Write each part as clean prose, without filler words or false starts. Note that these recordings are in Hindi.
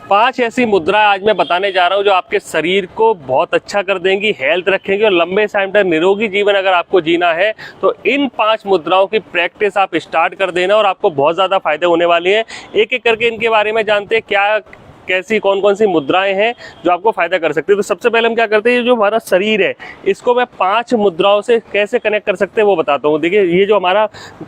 5 ऐसी मुद्रा आज मैं बताने जा रहा हूं जो आपके शरीर को बहुत अच्छा कर देंगी, हेल्थ रखेंगे और लंबे टाइम तक निरोगी जीवन अगर आपको जीना है तो इन 5 मुद्राओं की प्रैक्टिस आप स्टार्ट कर देना और आपको बहुत ज़्यादा फायदे होने वाले हैं। एक एक करके इनके बारे में जानते हैं, क्या कैसी कौन कौन सी मुद्राएं हैं जो आपको फायदा कर सकते हैं। तो सबसे पहले हम क्या करते हैं, ये जो हमारा शरीर है इसको मैं 5 मुद्राओं से कैसे कनेक्ट कर सकते हैं वो बताता हूँ। देखिए ये जो हमारा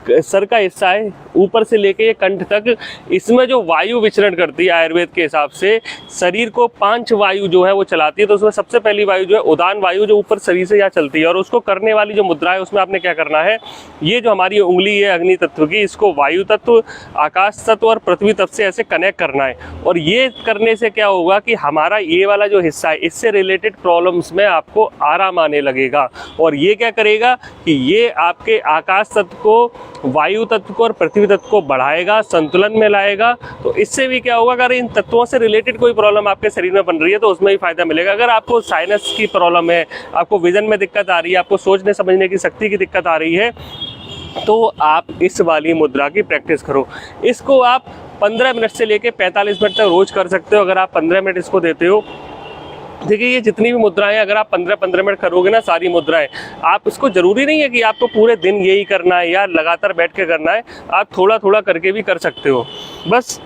सर का हिस्सा है ऊपर से लेके ये कंठ तक, इसमें जो वायु विचरण करती है आयुर्वेद के हिसाब से शरीर को 5 वायु जो है वो चलाती है। तो उसमें सबसे पहली वायु जो है उदान वायु, जो ऊपर शरीर से यहाँ चलती है, और उसको करने वाली जो मुद्रा है उसमें आपने क्या करना है, ये जो हमारी उंगली है अग्नि तत्व की, इसको वायु तत्व, आकाश तत्व और पृथ्वी तत्व से ऐसे कनेक्ट करना है। और ये करने से क्या होगा कि हमारा ये वाला जो हिस्सा है इससे रिलेटेड प्रॉब्लम्स में आपको आराम आने लगेगा। और ये क्या करेगा कि ये आपके आकाश तत्व को, वायु तत्व को और पृथ्वी तत्व को बढ़ाएगा, संतुलन में लाएगा। तो इससे भी क्या होगा, अगर इन तत्वों से रिलेटेड कोई प्रॉब्लम आपके शरीर में बन रही है तो उसमें भी फायदा मिलेगा। अगर आपको साइनस की प्रॉब्लम है, आपको विजन में दिक्कत आ रही है, आपको सोचने समझने की शक्ति की दिक्कत आ रही है, तो आप इस वाली मुद्रा की प्रैक्टिस करो। इसको आप 15 मिनट से लेके 45 मिनट तक रोज कर सकते हो। अगर आप 15 मिनट इसको देते हो, देखिए ये जितनी भी मुद्राएं अगर आप 15-15 मिनट करोगे ना सारी मुद्राएं, आप इसको जरूरी नहीं है कि आपको पूरे दिन यही करना है या लगातार बैठ के करना है, आप थोड़ा थोड़ा करके भी कर सकते हो। बस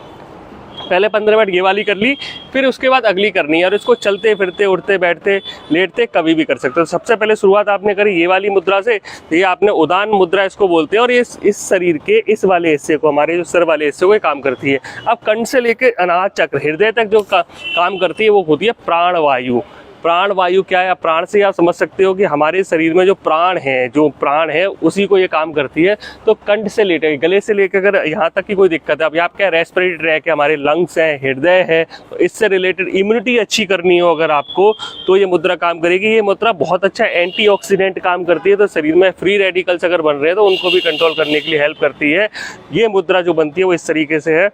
पहले 15 मिनट ये वाली कर ली, फिर उसके बाद अगली करनी है, और इसको चलते फिरते, उठते बैठते लेटते कभी भी कर सकते हो। सबसे पहले शुरुआत आपने करी ये वाली मुद्रा से, तो ये आपने उदान मुद्रा इसको बोलते हैं, और ये इस शरीर के इस वाले हिस्से को, हमारे जो सर वाले हिस्से को ये काम करती है। अब कंठ से लेकर अनाहत चक्र हृदय तक जो काम करती है वो होती है प्राण वायु। प्राण वायु क्या है, प्राण से आप समझ सकते हो कि हमारे शरीर में जो प्राण है उसी को ये काम करती है। तो कंठ से लेकर गले से लेकर अगर यहाँ तक की कोई दिक्कत है, अब आप क्या रेस्पिरेटरी ट्रैक है, हमारे लंग्स हैं, हृदय है, तो इससे रिलेटेड इम्यूनिटी अच्छी करनी हो अगर आपको, तो ये मुद्रा काम करेगी। ये मुद्रा बहुत अच्छा एंटीऑक्सीडेंट काम करती है, तो शरीर में फ्री रेडिकल्स अगर बन रहे हैं तो उनको भी कंट्रोल करने के लिए हेल्प करती है। ये मुद्रा जो बनती है वो इस तरीके से है,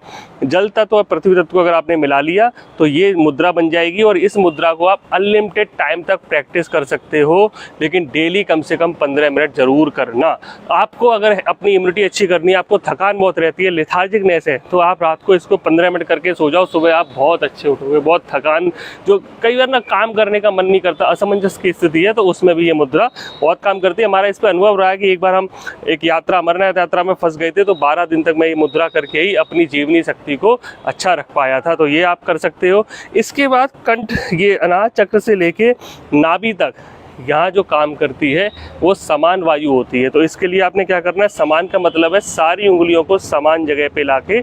जल तत्व और पृथ्वी तत्व को अगर आपने मिला लिया तो ये मुद्रा बन जाएगी। और इस मुद्रा को आप अनलिमिटेड टाइम तक प्रैक्टिस कर सकते हो, लेकिन डेली कम से कम 15 मिनट जरूर करना। आपको अगर अपनी इम्यूनिटी अच्छी करनी है, आपको थकान बहुत रहती है, लेथार्जिकनेस है, तो आप रात को इसको 15 मिनट करके सो जाओ, सुबह आप बहुत अच्छे उठोगे। बहुत थकान, जो कई बार ना काम करने का मन नहीं करता, असमंजस की स्थिति है, तो उसमें भी ये मुद्रा बहुत काम करती है। हमारा इस पर अनुभव रहा है कि एक बार हम एक यात्रा, अमरनाथ यात्रा में फंस गए थे, तो 12 दिन तक मैं ये मुद्रा करके ही अपनी जीवनी शक्ति को अच्छा रख पाया था। तो ये आप कर सकते हो। इसके बाद कंठ, ये अनाहत चक्र से लेके नाभि तक यहाँ जो काम करती है वो समान वायु होती है। तो इसके लिए आपने क्या करना है, समान का मतलब है सारी उंगलियों को समान जगह पे लाके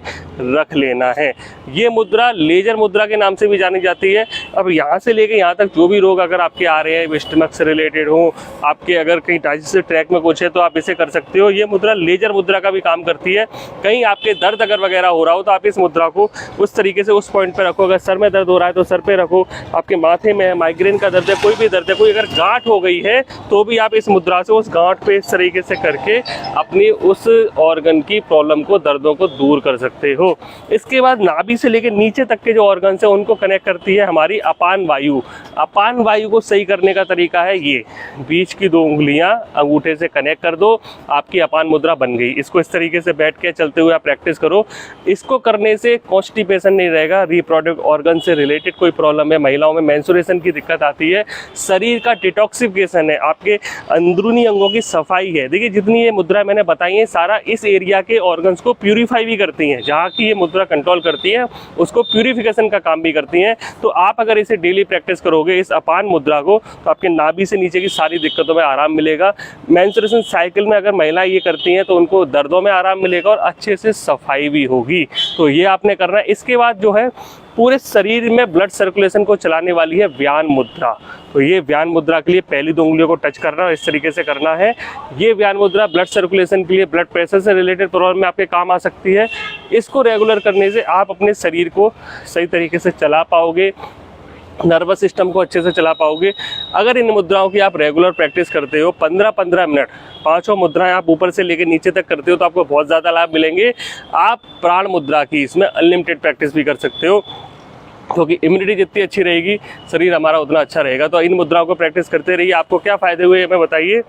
रख लेना है। ये मुद्रा लेजर मुद्रा के नाम से भी जानी जाती है। अब यहाँ से लेके यहाँ तक जो भी रोग अगर आपके आ रहे हैं, स्टमक से रिलेटेड हो, आपके अगर कहीं डाइजेस्टिव ट्रैक में कुछ है, तो आप इसे कर सकते हो। ये मुद्रा लेजर मुद्रा का भी काम करती है। कहीं आपके दर्द अगर वगैरह हो रहा हो तो आप इस मुद्रा को उस तरीके से उस पॉइंट पर रखो। अगर सर में दर्द हो रहा है तो सर पे रखो, आपके माथे में माइग्रेन का दर्द है, कोई भी दर्द है, कोई अगर गांठ हो गई है तो भी आप इस मुद्रा से उस गांठ पे इस तरीके से करके अपनी उस ऑर्गन की प्रॉब्लम को, दर्दों को दूर कर सकते हो। इसके बाद नाभि से लेकर नीचे तक के जो ऑर्गन है उनको कनेक्ट करती है हमारी अपान वायु। अपान वायु को सही करने का तरीका है ये, बीच की 2 उंगलियां अंगूठे से कनेक्ट कर दो, आपकी अपान मुद्रा बन गई। इसको इस तरीके से बैठ के चलते हुए आप प्रैक्टिस करो। इसको करने से कॉन्स्टिपेशन नहीं रहेगा, रिप्रोडक्टिव ऑर्गन से रिलेटेड कोई प्रॉब्लम है, महिलाओं में मेंस्ट्रुएशन की दिक्कत आती है, शरीर का डिटॉक्सिफिकेशन है, आपके अंदरूनी अंगों की सफाई है। देखिए जितनी ये मुद्रा मैंने बताई है सारा इस एरिया के ऑर्गन्स को प्यूरिफाई भी करती हैं, जहाँ की ये मुद्रा कंट्रोल करती है उसको प्यूरिफिकेशन का काम भी करती हैं। तो आप अगर इसे डेली प्रैक्टिस करोगे इस अपान मुद्रा को, तो आपके नाभि से नीचे की सारी दिक्कतों में आराम मिलेगा। मेंस्ट्रुएशन साइकिल में अगर महिला ये करती हैं तो उनको दर्दों में आराम मिलेगा और अच्छे से सफाई भी होगी। तो ये आपने करना है। इसके बाद जो है पूरे शरीर में ब्लड सर्कुलेशन को चलाने वाली है व्यान मुद्रा। तो ये व्यान मुद्रा के लिए पहली 2 उंगलियों को टच करना और इस तरीके से करना है। ये व्यान मुद्रा ब्लड सर्कुलेशन के लिए, ब्लड प्रेशर से रिलेटेड प्रॉब्लम में आपके काम आ सकती है। इसको रेगुलर करने से आप अपने शरीर को सही तरीके से चला पाओगे, नर्वस सिस्टम को अच्छे से चला पाओगे। अगर इन मुद्राओं की आप रेगुलर प्रैक्टिस करते हो 15-15 मिनट, 5 मुद्राएं आप ऊपर से लेकर नीचे तक करते हो, तो आपको बहुत ज़्यादा लाभ मिलेंगे। आप प्राण मुद्रा की इसमें अनलिमिटेड प्रैक्टिस भी कर सकते हो, क्योंकि इम्यूनिटी जितनी अच्छी रहेगी शरीर हमारा उतना अच्छा रहेगा। तो इन मुद्राओं को प्रैक्टिस करते रहिए। आपको क्या फ़ायदे हुए हमें बताइए।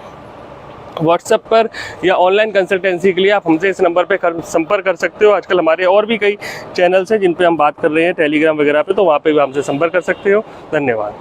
व्हाट्सएप पर या ऑनलाइन कंसल्टेंसी के लिए आप हमसे इस नंबर पे संपर्क कर सकते हो। आजकल हमारे और भी कई चैनल्स हैं जिन पे हम बात कर रहे हैं, टेलीग्राम वगैरह पे, तो वहाँ पे भी हमसे संपर्क कर सकते हो। धन्यवाद।